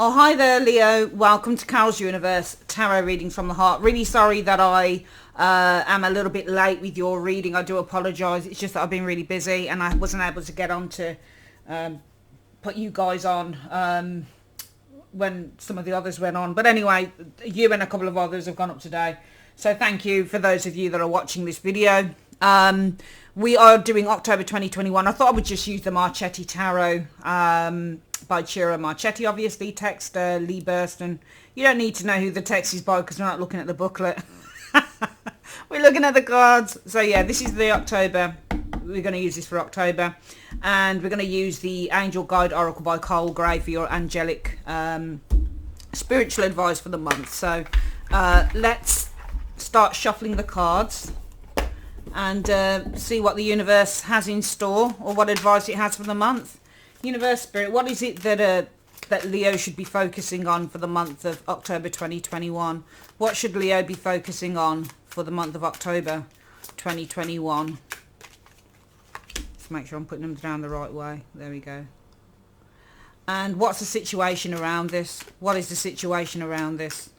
Oh, hi there, Leo. Welcome to Carol's Universe, Tarot Readings from the Heart. Really sorry that I am a little bit late with your reading. I do apologise. It's just that I've been really busy and I wasn't able to get on to put you guys on when some of the others went on. But anyway, you and a couple of others have gone up today. So thank you for those of you that are watching this video. We are doing October 2021. I thought I would just use the Marchetti Tarot by Ciro Marchetti, obviously. Text Lee Burston. You don't need to know who the text is by because we're not looking at the booklet. We're looking at the cards. So yeah, this is the October. We're going to use this for October. And we're going to use the Angel Guide Oracle by Cole Gray for your angelic spiritual advice for the month. So let's start shuffling the cards and see what the universe has in store or what advice it has for the month. Universe, Spirit, what is it that Leo should be focusing on for the month of October 2021? What should Leo be focusing on for the month of October 2021? Let's make sure I'm putting them down the right way. There we go. And what's the situation around this? What is the situation around this?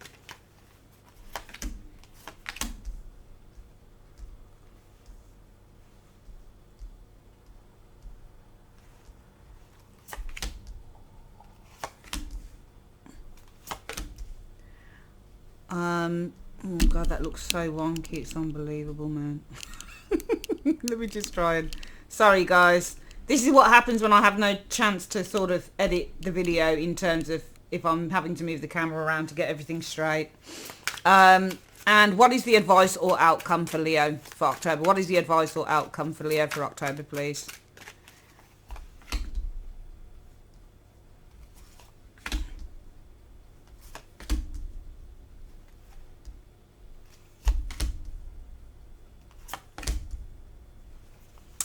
Oh god, that looks so wonky, it's unbelievable, man. Let me just try and... Sorry guys, this is what happens when I have no chance to sort of edit the video in terms of if I'm having to move the camera around to get everything straight. And what is the advice or outcome for Leo for October? What is the advice or outcome for Leo for October, please?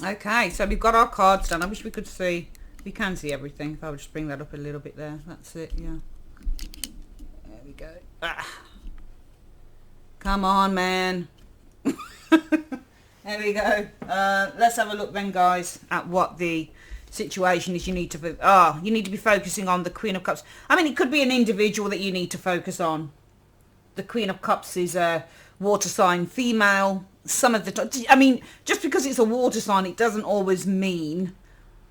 Okay, so we've got our cards done. I wish we could see, we can see everything. If I would just bring that up a little bit there. That's it, yeah. There we go. Ah. Come on, man. There we go. Let's have a look then, guys, at what the situation is you need to... you need to be focusing on the Queen of Cups. I mean, it could be an individual that you need to focus on. The Queen of Cups is a water sign female. Some of the... I mean, just because it's a water sign, it doesn't always mean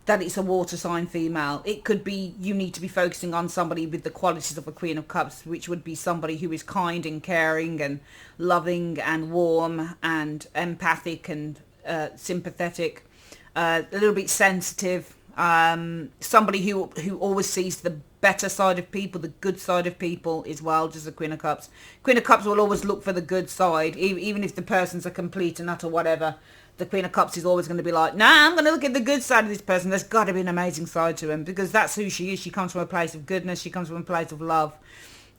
that it's a water sign female. It could be you need to be focusing on somebody with the qualities of a Queen of Cups, which would be somebody who is kind and caring and loving and warm and empathic and sympathetic, a little bit sensitive, somebody who always sees the better side of people, the good side of people as well, just the Queen of Cups. Queen of Cups will always look for the good side, even if the person's a complete and utter whatever. The Queen of Cups is always going to be like, nah, I'm going to look at the good side of this person. There's got to be an amazing side to him, because that's who she is. She comes from a place of goodness. She comes from a place of love.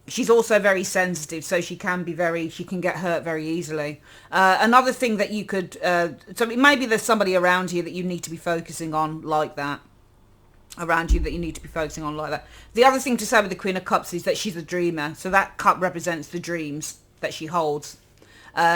She's also very sensitive, so she can get hurt very easily. Another thing that you could, so maybe there's somebody around you that you need to be focusing on like that. The other thing to say with the Queen of Cups is that she's a dreamer. So that cup represents the dreams that she holds.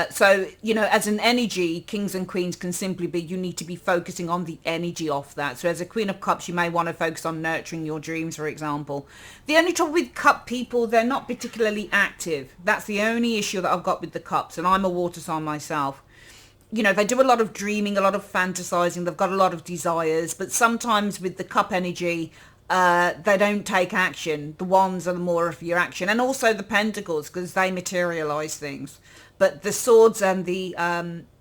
So, you know, as an energy, kings and queens can simply be, you need to be focusing on the energy of that. So as a Queen of Cups, you may want to focus on nurturing your dreams, for example. The only trouble with cup people, they're not particularly active. That's the only issue that I've got with the cups. And I'm a water sign myself. You know, they do a lot of dreaming, a lot of fantasizing. They've got a lot of desires. But sometimes with the cup energy, they don't take action. The wands are more of your action. And also the pentacles, because they materialize things. But the swords and the,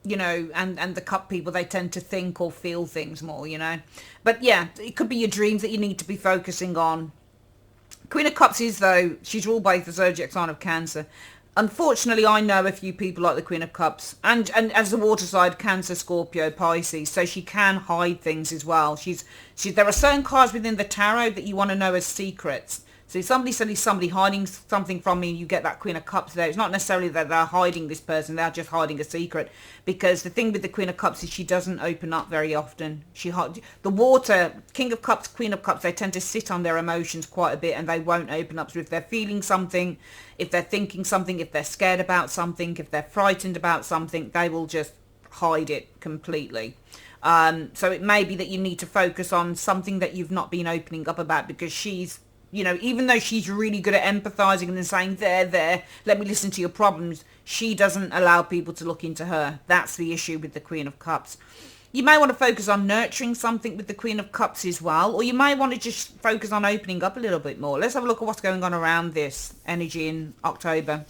you know, and the cup people, they tend to think or feel things more, you know. But yeah, it could be your dreams that you need to be focusing on. Queen of Cups is, though, she's ruled by the zodiac sign of Cancer. Unfortunately, I know a few people like the Queen of Cups, and as the water side, Cancer, Scorpio, Pisces, so she can hide things as well. There are certain cards within the tarot that you want to know as secrets. So if somebody said, is somebody hiding something from me, and you get that Queen of Cups there, it's not necessarily that they're hiding this person, they're just hiding a secret. Because the thing with the Queen of Cups is she doesn't open up very often. The water, King of Cups, Queen of Cups, they tend to sit on their emotions quite a bit, and they won't open up. So if they're feeling something, if they're thinking something, if they're scared about something, if they're frightened about something, they will just hide it completely. So it may be that you need to focus on something that you've not been opening up about, because she's You know, even though she's really good at empathizing and saying, there, let me listen to your problems, she doesn't allow people to look into her. That's the issue with the Queen of Cups. You may want to focus on nurturing something with the Queen of Cups as well, or you may want to just focus on opening up a little bit more. Let's have a look at what's going on around this energy in October.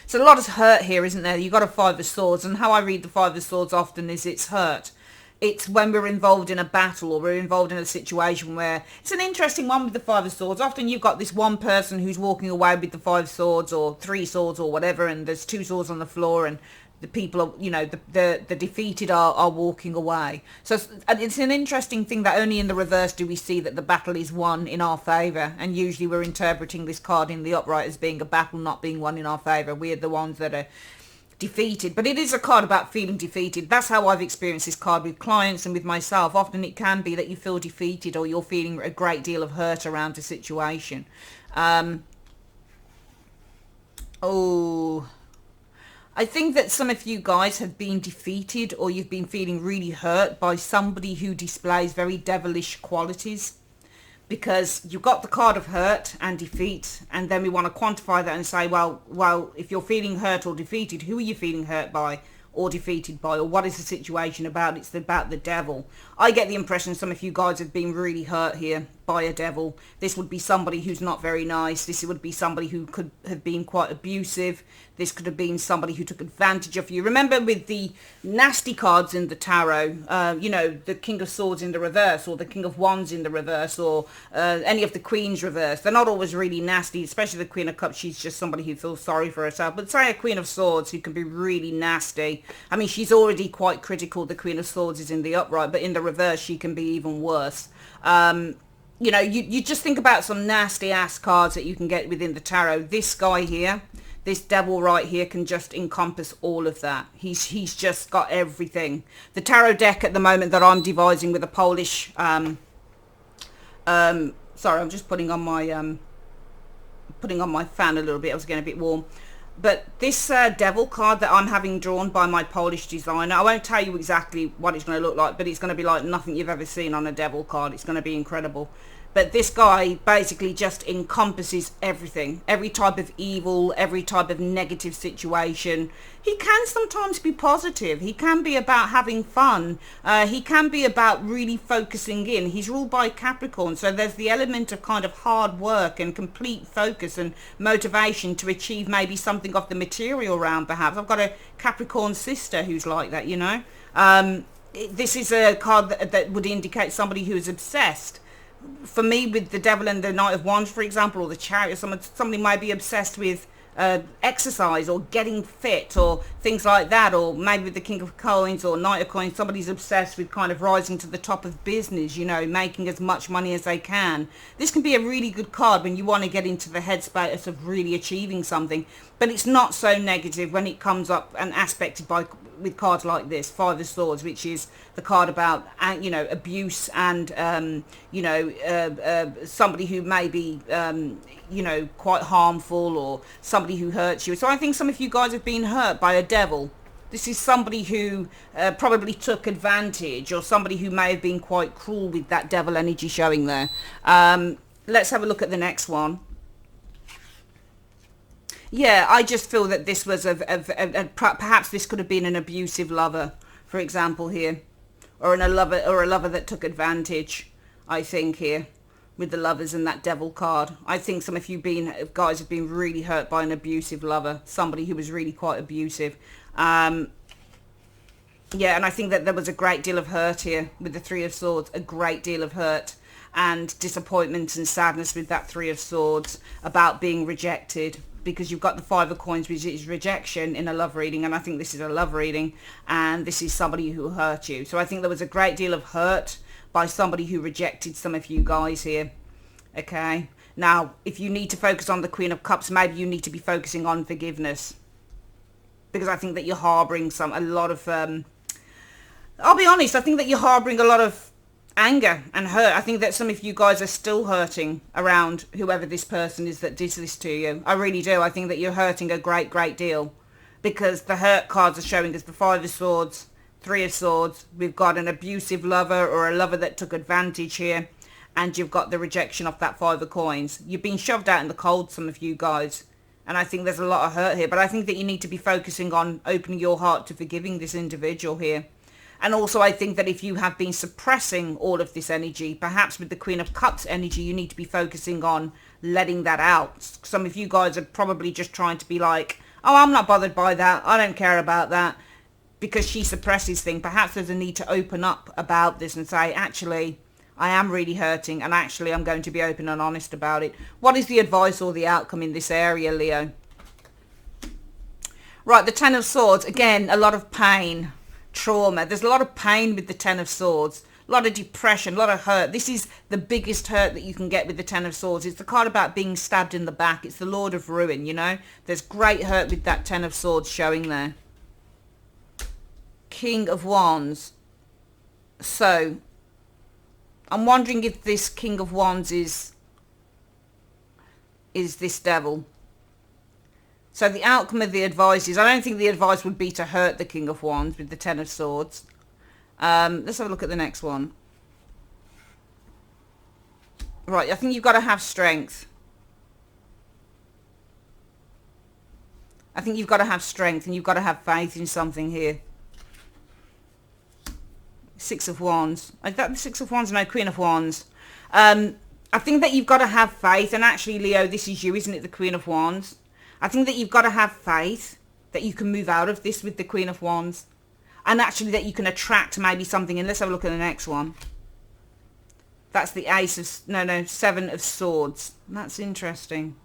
So a lot of hurt here, isn't there? You've got a Five of Swords, and how I read the Five of Swords often is it's hurt. It's when we're involved in a battle or we're involved in a situation where it's an interesting one with the Five of Swords. Often you've got this one person who's walking away with the Five Swords or three swords or whatever, and there's two swords on the floor, and the people are, you know, the defeated are walking away. So it's an interesting thing that only in the reverse do we see that the battle is won in our favour. And usually we're interpreting this card in the upright as being a battle not being won in our favour. We're the ones that are defeated. But it is a card about feeling defeated. That's how I've experienced this card with clients and with myself. Often it can be that you feel defeated or you're feeling a great deal of hurt around a situation. I think that some of you guys have been defeated or you've been feeling really hurt by somebody who displays very devilish qualities, because you've got the card of hurt and defeat, and then we want to quantify that and say, well, if you're feeling hurt or defeated, who are you feeling hurt by or defeated by, or what is the situation about? It's about the devil. I get the impression some of you guys have been really hurt here by a devil. This would be somebody who's not very nice. This would be somebody who could have been quite abusive. This could have been somebody who took advantage of you. Remember with the nasty cards in the tarot, you know, the King of Swords in the reverse, or the King of Wands in the reverse, or any of the Queens reverse. They're not always really nasty, especially the Queen of Cups. She's just somebody who feels sorry for herself. But say a Queen of Swords who can be really nasty. I mean, she's already quite critical. The Queen of Swords is in the upright, but in the reverse, she can be even worse. You know, you just think about some nasty ass cards that you can get within the tarot. This guy here, this devil right here, can just encompass all of that. He's just got everything. The tarot deck at the moment that I'm devising with a Polish, sorry, I'm just putting on my fan a little bit. I was getting a bit warm. But this devil card that I'm having drawn by my Polish designer, I won't tell you exactly what it's going to look like, but it's going to be like nothing you've ever seen on a devil card. It's going to be incredible. But this guy basically just encompasses everything, every type of evil, every type of negative situation. He can sometimes be positive. He can be about having fun. He can be about really focusing in. He's ruled by Capricorn, so there's the element of kind of hard work and complete focus and motivation to achieve maybe something of the material realm, perhaps. I've got a Capricorn sister who's like that, you know. This is a card that would indicate somebody who is obsessed. For me, with the Devil and the Knight of Wands, for example, or the Chariot, somebody might be obsessed with exercise or getting fit or things like that, or maybe with the King of Coins or Knight of Coins, somebody's obsessed with kind of rising to the top of business, you know, making as much money as they can. This can be a really good card when you want to get into the headspace of really achieving something, but it's not so negative when it comes up and aspected by with cards like this, Five of Swords, which is the card about, you know, abuse and, you know, somebody who may be, you know, quite harmful, or somebody who hurts you. So I think some of you guys have been hurt by a devil. This is somebody who probably took advantage, or somebody who may have been quite cruel with that devil energy showing there. Let's have a look at the next one. Yeah, I just feel that this was perhaps this could have been an abusive lover, for example, here, or a lover that took advantage. I think here with the lovers and that devil card, I think some of you guys have been really hurt by an abusive lover, somebody who was really quite abusive. Yeah, and I think that there was a great deal of hurt here with the Three of Swords, a great deal of hurt and disappointment and sadness with that Three of Swords about being rejected. Because you've got the Five of Coins, which is rejection in a love reading, and I think this is a love reading, and this is somebody who hurt you. So I think there was a great deal of hurt by somebody who rejected some of you guys here. Okay, now if you need to focus on the Queen of Cups, maybe you need to be focusing on forgiveness, because I think that you're harboring a lot of I'll be honest, I think that you're harboring a lot of anger and hurt. I think that some of you guys are still hurting around whoever this person is that did this to you. I really do. I think that you're hurting a great deal, because the hurt cards are showing us the Five of Swords, Three of Swords. We've got an abusive lover or a lover that took advantage here, and you've got the rejection of that 5 of coins. You've been shoved out in the cold, some of you guys. And I think there's a lot of hurt here. But I think that you need to be focusing on opening your heart to forgiving this individual here. And also I think that if you have been suppressing all of this energy, perhaps with the Queen of Cups energy, you need to be focusing on letting that out. Some of you guys are probably just trying to be like, oh, I'm not bothered by that. I don't care about that. Because she suppresses things. Perhaps there's a need to open up about this and say, actually, I am really hurting, and actually I'm going to be open and honest about it. What is the advice or the outcome in this area, Leo? Right, the Ten of Swords. Again, a lot of pain, trauma. There's a lot of pain with the Ten of Swords. A lot of depression, a lot of hurt. This is the biggest hurt that you can get with the Ten of Swords. It's the card about being stabbed in the back. It's the Lord of Ruin, you know. There's great hurt with that Ten of Swords showing there. King of Wands. So I'm wondering if this King of Wands is this devil. So the outcome of the advice is, I don't think the advice would be to hurt the King of Wands with the Ten of Swords. Let's have a look at the next one. Right, I think you've got to have strength. I think you've got to have strength and you've got to have faith in something here. Six of Wands. Is that the Six of Wands? No, Queen of Wands. I think that you've got to have faith. And actually, Leo, this is you, isn't it? The Queen of Wands. I think that you've got to have faith that you can move out of this with the Queen of Wands. And actually that you can attract maybe something. And let's have a look at the next one. That's the Ace of... Seven of Swords. That's interesting.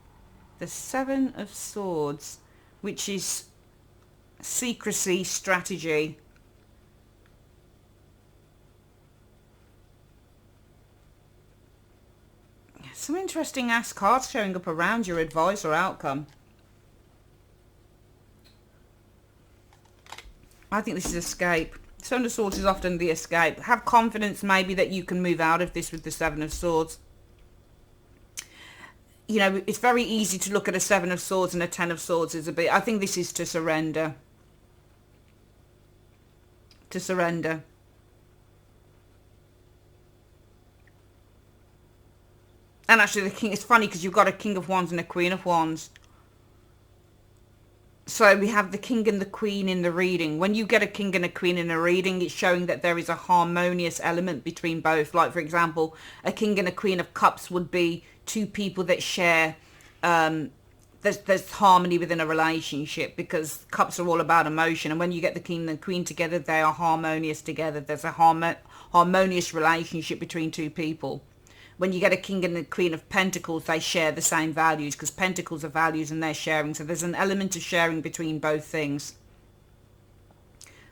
The Seven of Swords, which is secrecy, strategy. Some interesting ass cards showing up around your advice or outcome. I think this is escape. Seven of Swords is often the escape. Have confidence maybe that you can move out of this with the Seven of Swords. You know, it's very easy to look at a Seven of Swords and a Ten of Swords as a bit. I think this is to surrender. To surrender. And actually the King, it's funny because you've got a King of Wands and a Queen of Wands. So we have the King and the Queen in the reading. When you get a King and a Queen in a reading, it's showing that there is a harmonious element between both. Like, for example, a King and a Queen of Cups would be two people that share... there's harmony within a relationship because cups are all about emotion. And when you get the King and the Queen together, they are harmonious together. There's a harmonious relationship between two people. When you get a King and a Queen of Pentacles, they share the same values because Pentacles are values and they're sharing. So there's an element of sharing between both things.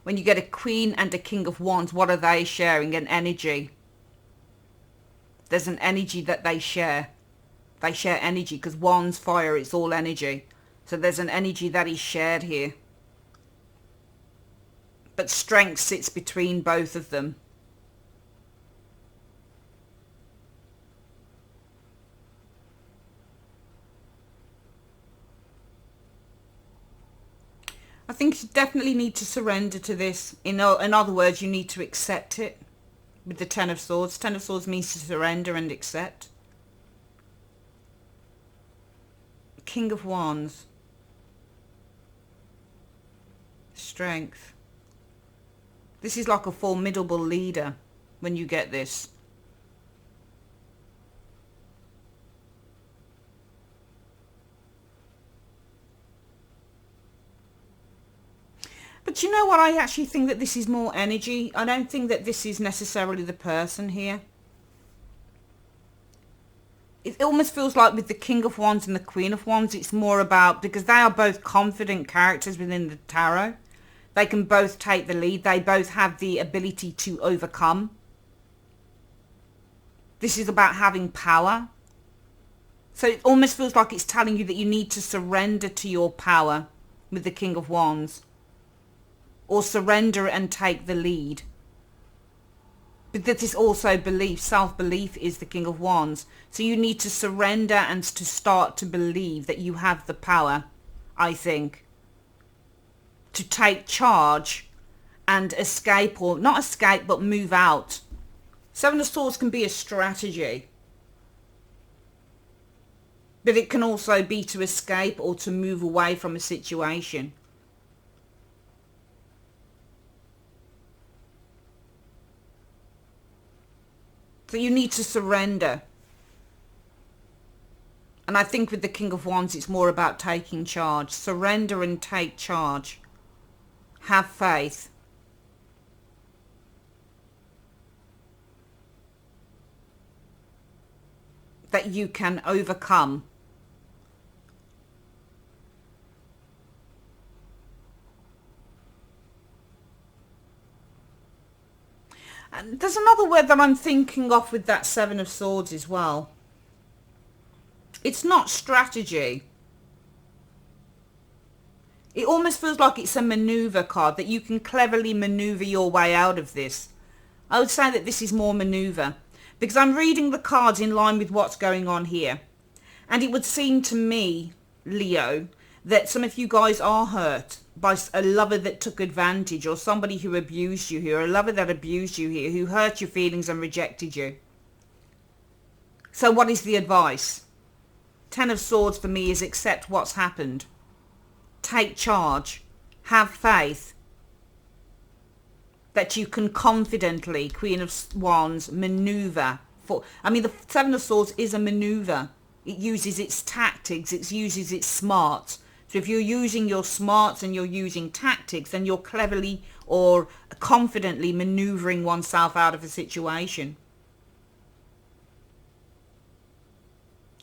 When you get a Queen and a King of Wands, what are they sharing? An energy. There's an energy that they share. They share energy because Wands, fire, it's all energy. So there's an energy that is shared here. But strength sits between both of them. I think you definitely need to surrender to this. In other words, you need to accept it with the Ten of Swords. Ten of Swords means to surrender and accept. King of Wands. Strength. This is like a formidable leader when you get this. But you know what? I actually think that this is more energy. I don't think that this is necessarily the person here. It almost feels like with the King of Wands and the Queen of Wands, it's more about, because they are both confident characters within the tarot. They can both take the lead. They both have the ability to overcome. This is about having power. So it almost feels like it's telling you that you need to surrender to your power with the King of Wands. Or surrender and take the lead. But this is also belief. Self-belief is the King of Wands. So you need to surrender and to start to believe that you have the power, I think, to take charge and escape, or not escape, but move out. Seven of Swords can be a strategy, but it can also be to escape or to move away from a situation. So you need to surrender. And I think with the King of Wands, it's more about taking charge. Surrender and take charge. Have faith. That you can overcome. And there's another word that I'm thinking of with that Seven of Swords as well. It's not strategy. It almost feels like it's a maneuver card, that you can cleverly maneuver your way out of this. I would say that this is more maneuver, because I'm reading the cards in line with what's going on here. And it would seem to me, Leo, that some of you guys are hurt by a lover that took advantage, or somebody who abused you here, a lover that abused you here, who hurt your feelings and rejected you. So what is the advice? Ten of Swords for me is accept what's happened. Take charge. Have faith that you can confidently, Queen of Wands, maneuver. The Seven of Swords is a maneuver. It uses its tactics. It uses its smarts. So if you're using your smarts and you're using tactics, then you're cleverly or confidently maneuvering oneself out of a situation.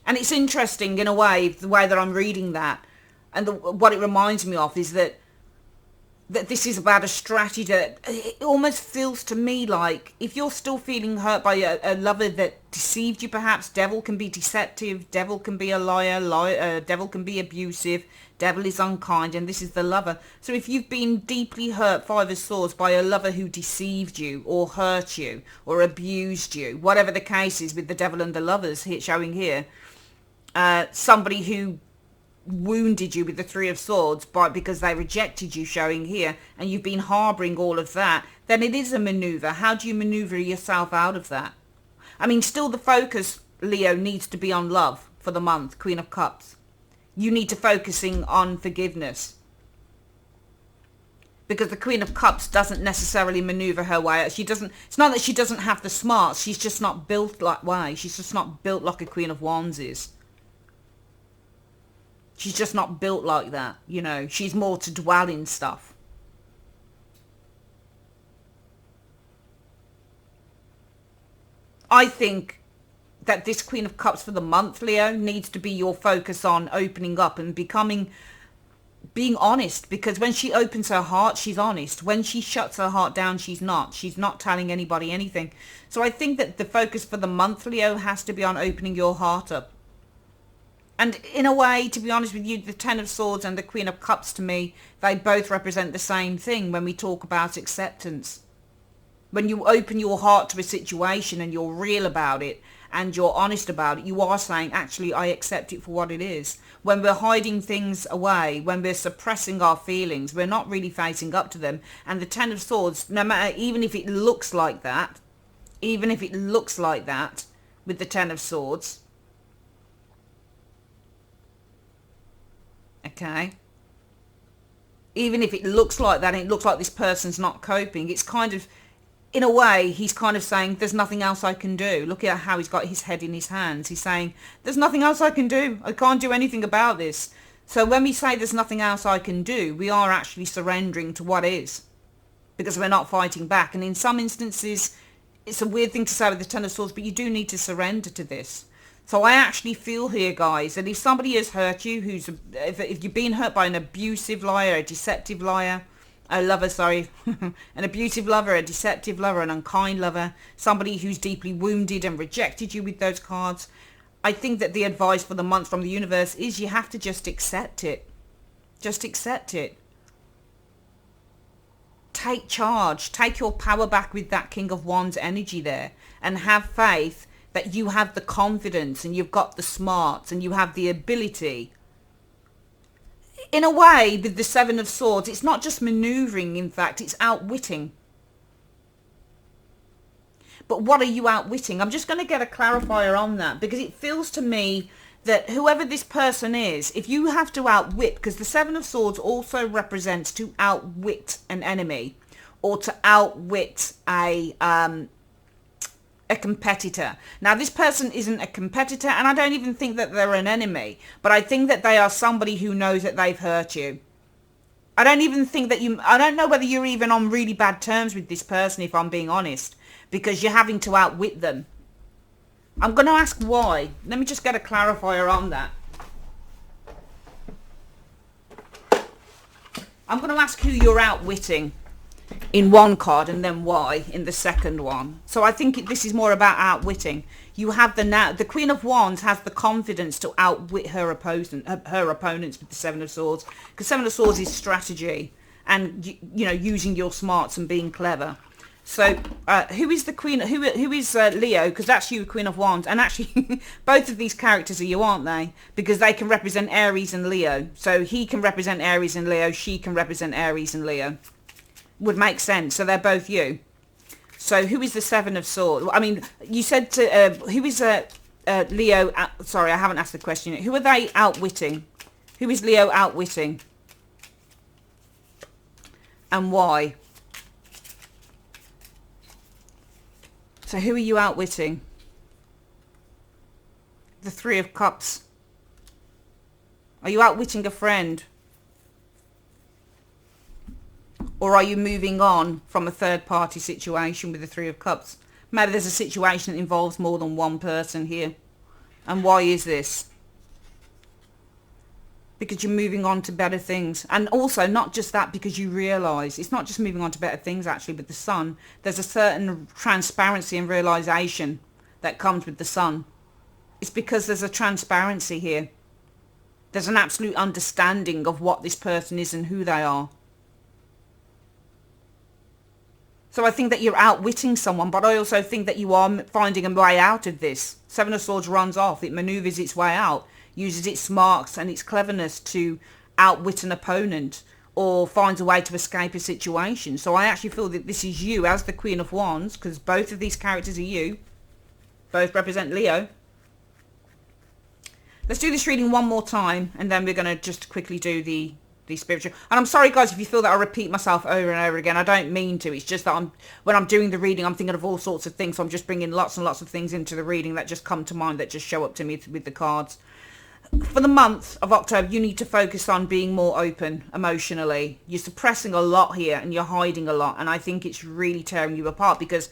And it's interesting in a way, the way that I'm reading that, and what it reminds me of is that this is about a strategy that it almost feels to me like if you're still feeling hurt by a lover that deceived you, perhaps devil can be deceptive, devil can be a liar, devil can be abusive, devil is unkind, and this is the lover. So if you've been deeply hurt, Five of Swords, by a lover who deceived you or hurt you or abused you, whatever the case is with the devil and the lovers showing here, somebody who wounded you with the Three of Swords because they rejected you showing here, and you've been harbouring all of that, then it is a maneuver. How do you maneuver yourself out of that? I mean, still the focus, Leo, needs to be on love for the month, Queen of Cups. You need to focusing on forgiveness, because the Queen of Cups doesn't necessarily maneuver her way out. It's not that she doesn't have the smarts, she's just not built that way. She's just not built like a Queen of Wands is. She's just not built like that, you know. She's more to dwell in stuff. I think that this Queen of Cups for the month, Leo, needs to be your focus on opening up and being honest, because when she opens her heart, she's honest. When she shuts her heart down, she's not. She's not telling anybody anything. So I think that the focus for the month, Leo, has to be on opening your heart up. And in a way, to be honest with you, the Ten of Swords and the Queen of Cups, to me, they both represent the same thing when we talk about acceptance. When you open your heart to a situation and you're real about it and you're honest about it, you are saying, actually, I accept it for what it is. When we're hiding things away, when we're suppressing our feelings, we're not really facing up to them. And the Ten of Swords, no matter, even if it looks like that, with the Ten of Swords, okay, even if it looks like that and it looks like this person's not coping, it's kind of, in a way, he's kind of saying, there's nothing else I can do. Look at how he's got his head in his hands. He's saying, there's nothing else I can do. I can't do anything about this. So when we say there's nothing else I can do, we are actually surrendering to what is, because we're not fighting back. And in some instances, it's a weird thing to say with the Ten of Swords, but you do need to surrender to this. So I actually feel here, guys, that if somebody has hurt you, if you've been hurt by an abusive liar, a deceptive liar, an abusive lover, a deceptive lover, an unkind lover, somebody who's deeply wounded and rejected you with those cards, I think that the advice for the month from the universe is you have to just accept it. Just accept it. Take charge. Take your power back with that King of Wands energy there, and have faith that you have the confidence and you've got the smarts and you have the ability. In a way, with the Seven of Swords, it's not just maneuvering, in fact, it's outwitting. But what are you outwitting? I'm just going to get a clarifier on that, because it feels to me that whoever this person is, if you have to outwit, because the Seven of Swords also represents to outwit an enemy or to outwit a competitor. Now, this person isn't a competitor, and I don't even think that they're an enemy, but I think that they are somebody who knows that they've hurt you. I don't even think that I don't know whether you're even on really bad terms with this person, if I'm being honest, because you're having to outwit them. I'm going to ask why. Let me just get a clarifier on that. I'm going to ask who you're outwitting in one card, and then why in the second one. So I think this is more about outwitting. You have the Queen of Wands has the confidence to outwit her opponents with the Seven of Swords, because Seven of Swords is strategy and using your smarts and being clever. So who is the Queen? Who is Leo? Because that's you, Queen of Wands, and actually both of these characters are you, aren't they? Because they can represent Aries and Leo. So he can represent Aries and Leo. She can represent Aries and Leo. Would make sense. So they're both you. So who is the Seven of Swords? I mean, you said to who is Leo? Sorry, I haven't asked the question. Who are they outwitting? Who is Leo outwitting? And why? So who are you outwitting? The Three of Cups. Are you outwitting a friend? Or are you moving on from a third party situation with the Three of Cups? Maybe there's a situation that involves more than one person here. And why is this? Because you're moving on to better things. And also not just that, because you realise, it's not just moving on to better things actually with the Sun. There's a certain transparency and realisation that comes with the Sun. It's because there's a transparency here. There's an absolute understanding of what this person is and who they are. So I think that you're outwitting someone, but I also think that you are finding a way out of this. Seven of Swords runs off. It manoeuvres its way out, uses its smarts and its cleverness to outwit an opponent, or finds a way to escape a situation. So I actually feel that this is you as the Queen of Wands, because both of these characters are you. Both represent Leo. Let's do this reading one more time, and then we're going to just quickly do the spiritual. And I'm sorry guys if you feel that I repeat myself over and over again. I don't mean to. It's just that when I'm doing the reading, I'm thinking of all sorts of things. So I'm just bringing lots and lots of things into the reading that just come to mind, that just show up to me with the cards. For the month of October, you need to focus on being more open emotionally. You're suppressing a lot here and you're hiding a lot. And I think it's really tearing you apart, because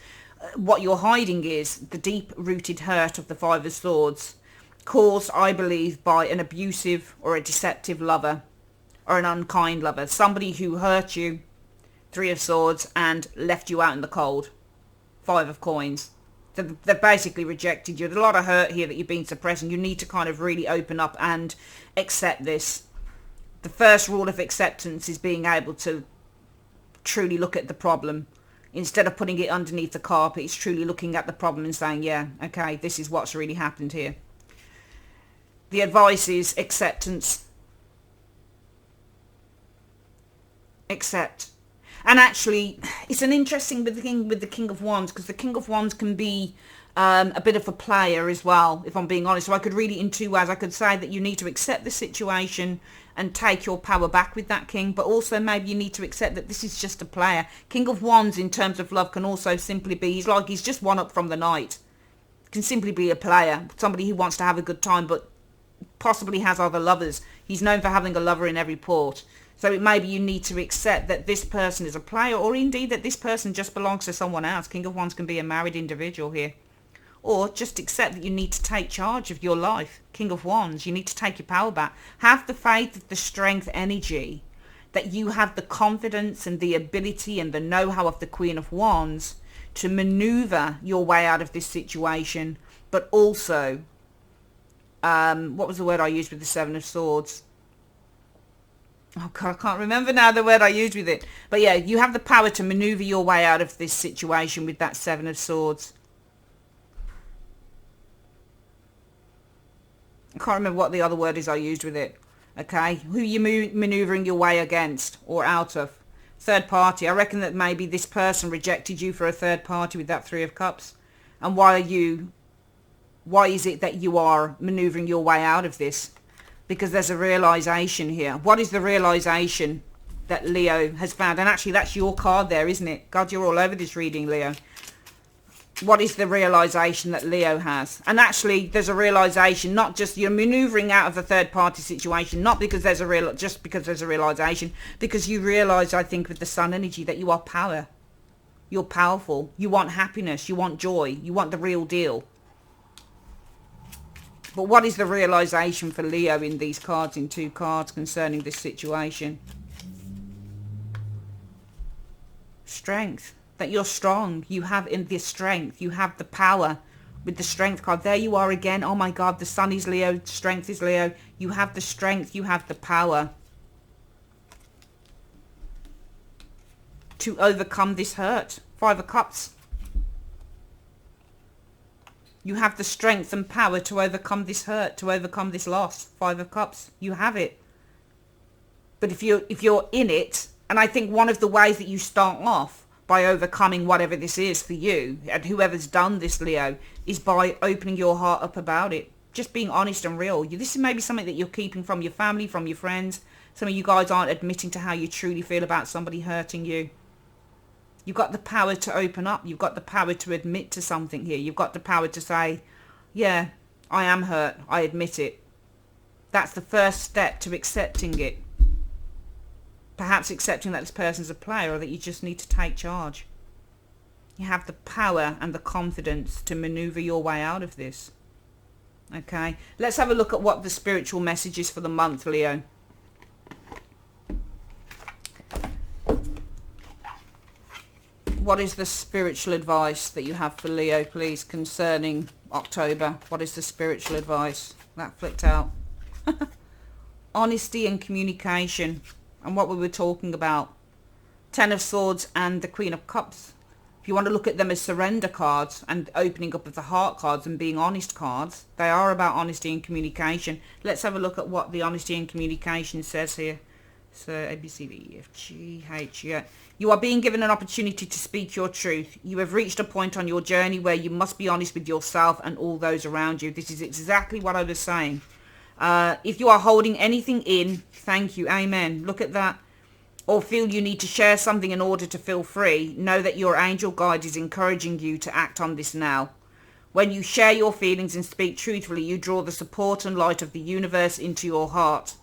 what you're hiding is the deep-rooted hurt of the Five of Swords, caused, I believe, by an abusive or a deceptive lover, or an unkind lover, somebody who hurt you, Three of Swords, and left you out in the cold, Five of Coins. They've basically rejected you. There's a lot of hurt here that you've been suppressing. You need to kind of really open up and accept this. The first rule of acceptance is being able to truly look at the problem. Instead of putting it underneath the carpet, it's truly looking at the problem and saying, yeah, okay, this is what's really happened here. The advice is acceptance. Accept. And actually, it's an interesting thing with the King of Wands, because the King of Wands can be a bit of a player as well, if I'm being honest. So I could read it in two ways. I could say that you need to accept the situation and take your power back with that king, but also maybe you need to accept that this is just a player. King of Wands in terms of love can also simply be, he's just one up from the knight. Can simply be a player, somebody who wants to have a good time, but possibly has other lovers. He's known for having a lover in every port. So it maybe you need to accept that this person is a player, or indeed that this person just belongs to someone else. King of Wands can be a married individual here. Or just accept that you need to take charge of your life. King of Wands, you need to take your power back. Have the faith, the strength, energy, that you have the confidence and the ability and the know-how of the Queen of Wands to maneuver your way out of this situation. But also, what was the word I used with the Seven of Swords? Oh God, I can't remember now the word I used with it. But yeah, you have the power to maneuver your way out of this situation with that Seven of Swords. I can't remember what the other word is I used with it. Okay, who you maneuvering your way against or out of? Third party. I reckon that maybe this person rejected you for a third party with that Three of Cups. And why is it that you are maneuvering your way out of this? Because there's a realization here. What is the realization that Leo has found? And actually, that's your card there, isn't it? God, you're all over this reading, Leo. What is the realization that Leo has? And actually, there's a realization, not just you're maneuvering out of a third party situation, not because there's just because there's a realization, because you realize, I think, with the sun energy that you are power. You're powerful. You want happiness. You want joy. You want the real deal. But what is the realization for Leo in these cards, in 2 cards, concerning this situation? Strength. That you're strong. You have in this strength. You have the power with the strength card. There you are again. Oh my God, the sun is Leo. Strength is Leo. You have the strength. You have the power to overcome this hurt. 5 of Cups. You have the strength and power to overcome this hurt, to overcome this loss. 5 of Cups. You have it. But if you're in it, and I think one of the ways that you start off by overcoming whatever this is for you, and whoever's done this, Leo, is by opening your heart up about it. Just being honest and real. This is maybe something that you're keeping from your family, from your friends. Some of you guys aren't admitting to how you truly feel about somebody hurting you. You've got the power to open up. You've got the power to admit to something here. You've got the power to say, yeah, I am hurt. I admit it. That's the first step to accepting it. Perhaps accepting that this person's a player, or that you just need to take charge. You have the power and the confidence to maneuver your way out of this. Okay, let's have a look at what the spiritual message is for the month, Leo. What is the spiritual advice that you have for Leo, please, concerning October? What is the spiritual advice? That flipped out. Honesty and communication. And what we were talking about. 10 of Swords and the Queen of Cups. If you want to look at them as surrender cards and opening up of the heart cards and being honest cards, they are about honesty and communication. Let's have a look at what the honesty and communication says here. So A, B, C, D, E, F, G, H, yeah. You are being given an opportunity to speak your truth. You have reached a point on your journey where you must be honest with yourself and all those around you. This is exactly what I was saying. If you are holding anything in, thank you, amen. Look at that. Or feel you need to share something in order to feel free, know that your angel guide is encouraging you to act on this now. When you share your feelings and speak truthfully, you draw the support and light of the universe into your heart.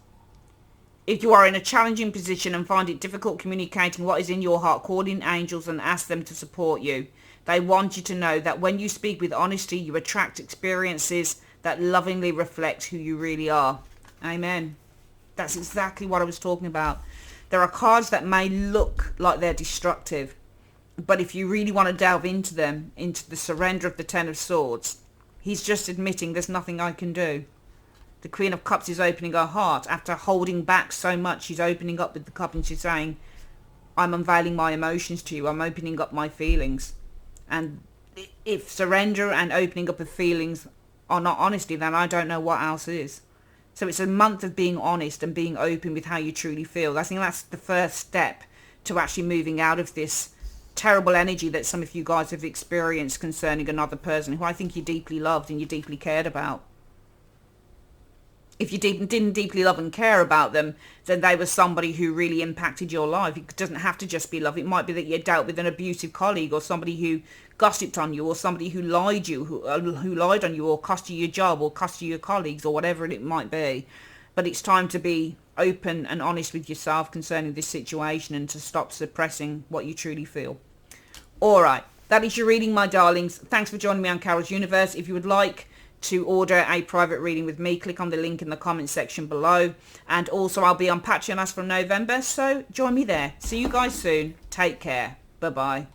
If you are in a challenging position and find it difficult communicating what is in your heart, call in angels and ask them to support you. They want you to know that when you speak with honesty, you attract experiences that lovingly reflect who you really are. Amen. That's exactly what I was talking about. There are cards that may look like they're destructive, but if you really want to delve into them, into the surrender of the 10 of Swords, he's just admitting there's nothing I can do. The Queen of Cups is opening her heart. After holding back so much, she's opening up with the cup and she's saying, I'm unveiling my emotions to you. I'm opening up my feelings. And if surrender and opening up of feelings are not honesty, then I don't know what else is. So it's a month of being honest and being open with how you truly feel. I think that's the first step to actually moving out of this terrible energy that some of you guys have experienced concerning another person who I think you deeply loved and you deeply cared about. If you didn't deeply love and care about them, then they were somebody who really impacted your life. It doesn't have to just be love. It might be that you dealt with an abusive colleague, or somebody who gossiped on you, or somebody who lied on you, or cost you your job, or cost you your colleagues, or whatever it might be. But it's time to be open and honest with yourself concerning this situation and to stop suppressing what you truly feel. All right, that is your reading, my darlings. Thanks for joining me on Carol's Universe. If you would like to order a private reading with me, click on the link in the comment section below. And also I'll be on Patreon as from November, so join me there. See you guys soon. Take care. Bye-bye.